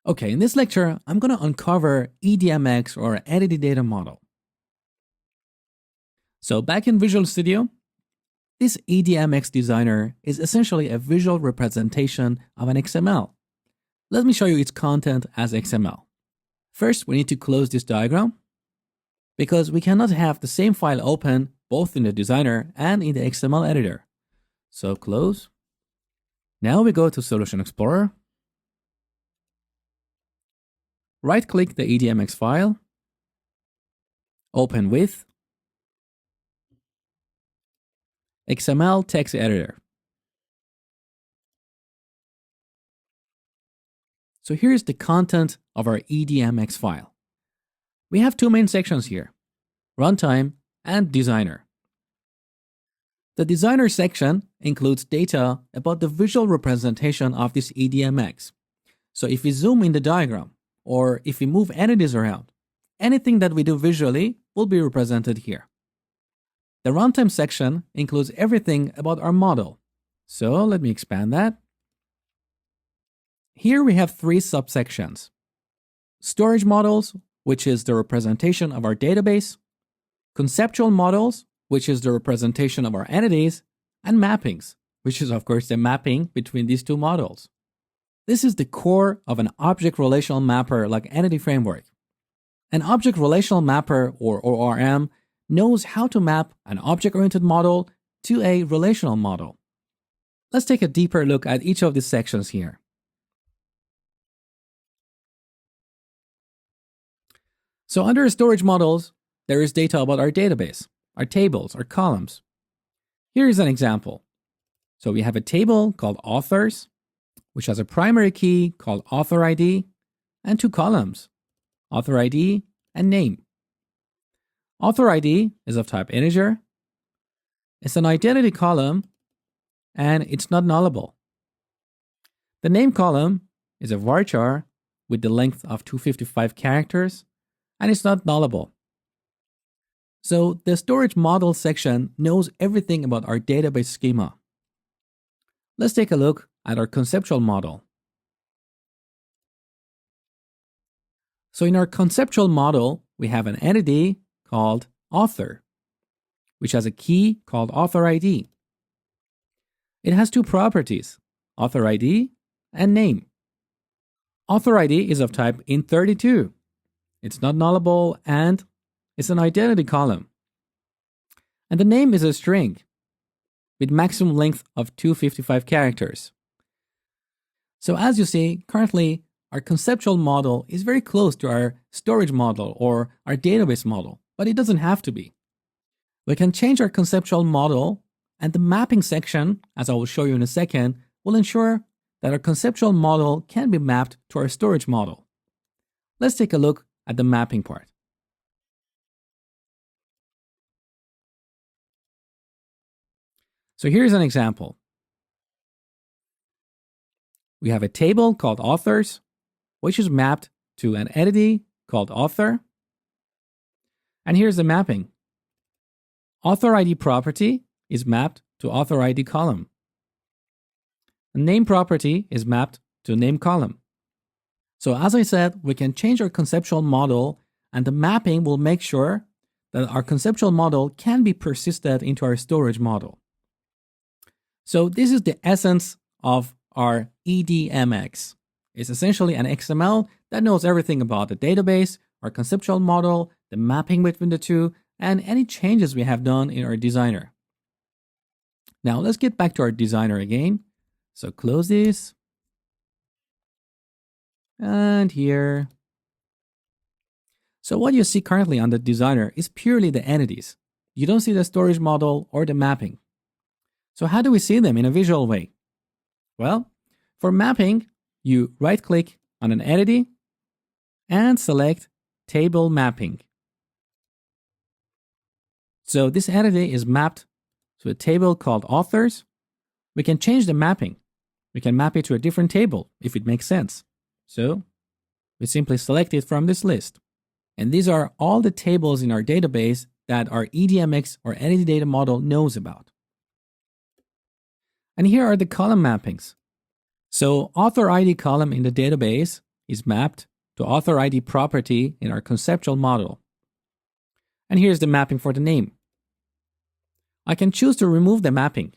Okay, in this lecture, I'm going to uncover EDMX or Entity Data Model. So back in Visual Studio, this EDMX designer is essentially a visual representation of an XML. Let me show you its content as XML. First, we need to close this diagram because we cannot have the same file open both in the designer and in the XML editor. So close. Now we go to Solution Explorer. Right-click the EDMX file, open with XML text editor. So here's the content of our EDMX file. We have two main sections here, runtime and designer. The designer section includes data about the visual representation of this EDMX. So if we zoom in the diagram, or if we move entities around, anything that we do visually will be represented here. The runtime section includes everything about our model. So let me expand that. Here we have three subsections. Storage models, which is the representation of our database. Conceptual models, which is the representation of our entities. And mappings, which is of course the mapping between these two models. This is the core of an object relational mapper like Entity Framework. An object relational mapper, or ORM, knows how to map an object-oriented model to a relational model. Let's take a deeper look at each of these sections here. So under storage models, there is data about our database, our tables, our columns. Here is an example. So we have a table called authors, which has a primary key called author ID, and two columns, author ID and name. Author ID is of type integer. It's an identity column, and it's not nullable. The name column is a varchar with the length of 255 characters, and it's not nullable. So the storage model section knows everything about our database schema. Let's take a look at our conceptual model. So in our conceptual model, we have an entity called author, which has a key called author ID. It has two properties, author ID and name. Author ID is of type int32. It's not nullable and it's an identity column. And the name is a string with maximum length of 255 characters. So as you see, currently our conceptual model is very close to our storage model or our database model, but it doesn't have to be. We can change our conceptual model, and the mapping section, as I will show you in a second, will ensure that our conceptual model can be mapped to our storage model. Let's take a look at the mapping part. So here's an example. We have a table called authors, which is mapped to an entity called author. And here's the mapping. Author ID property is mapped to author ID column. The name property is mapped to name column. So as I said, we can change our conceptual model, and the mapping will make sure that our conceptual model can be persisted into our storage model. So this is the essence of our EDMX. It's essentially an XML that knows everything about the database, our conceptual model, the mapping between the two, and any changes we have done in our designer. Now let's get back to our designer again. So close this. And here. So what you see currently on the designer is purely the entities. You don't see the storage model or the mapping. So how do we see them in a visual way? Well, for mapping, you right-click on an entity and select Table Mapping. So this entity is mapped to a table called Authors. We can change the mapping. We can map it to a different table if it makes sense. So we simply select it from this list. And these are all the tables in our database that our EDMX or Entity Data Model knows about. And here are the column mappings. So author ID column in the database is mapped to author ID property in our conceptual model. And here's the mapping for the name. I can choose to remove the mapping.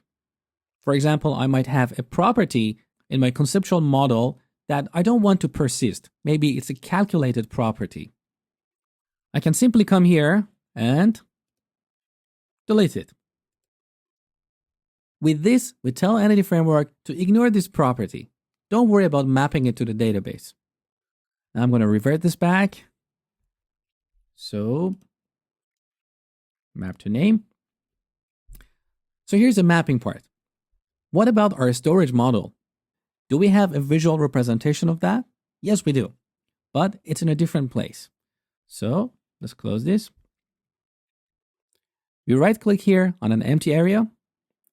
For example, I might have a property in my conceptual model that I don't want to persist. Maybe it's a calculated property. I can simply come here and delete it. With this, we tell Entity Framework to ignore this property. Don't worry about mapping it to the database. Now I'm going to revert this back. So, map to name. So here's the mapping part. What about our storage model? Do we have a visual representation of that? Yes, we do, but it's in a different place. So let's close this. We right click here on an empty area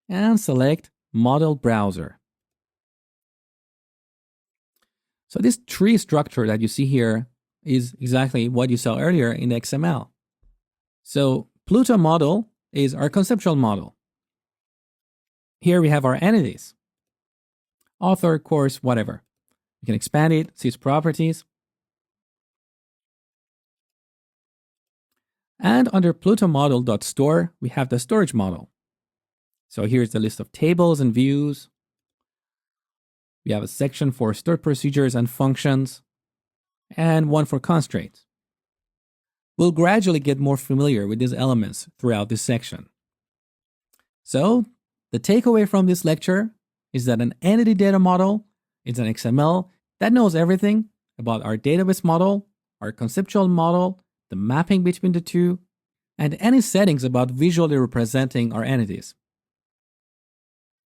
and select Model Browser. So this tree structure that you see here is exactly what you saw earlier in the XML. So Pluto model is our conceptual model. Here we have our entities. Author, course, whatever. You can expand it, see its properties. And under plutomodel.store, we have the storage model. So here's the list of tables and views. We have a section for stored procedures and functions, and one for constraints. We'll gradually get more familiar with these elements throughout this section. So, the takeaway from this lecture is that an entity data model is an XML that knows everything about our database model, our conceptual model, the mapping between the two, and any settings about visually representing our entities.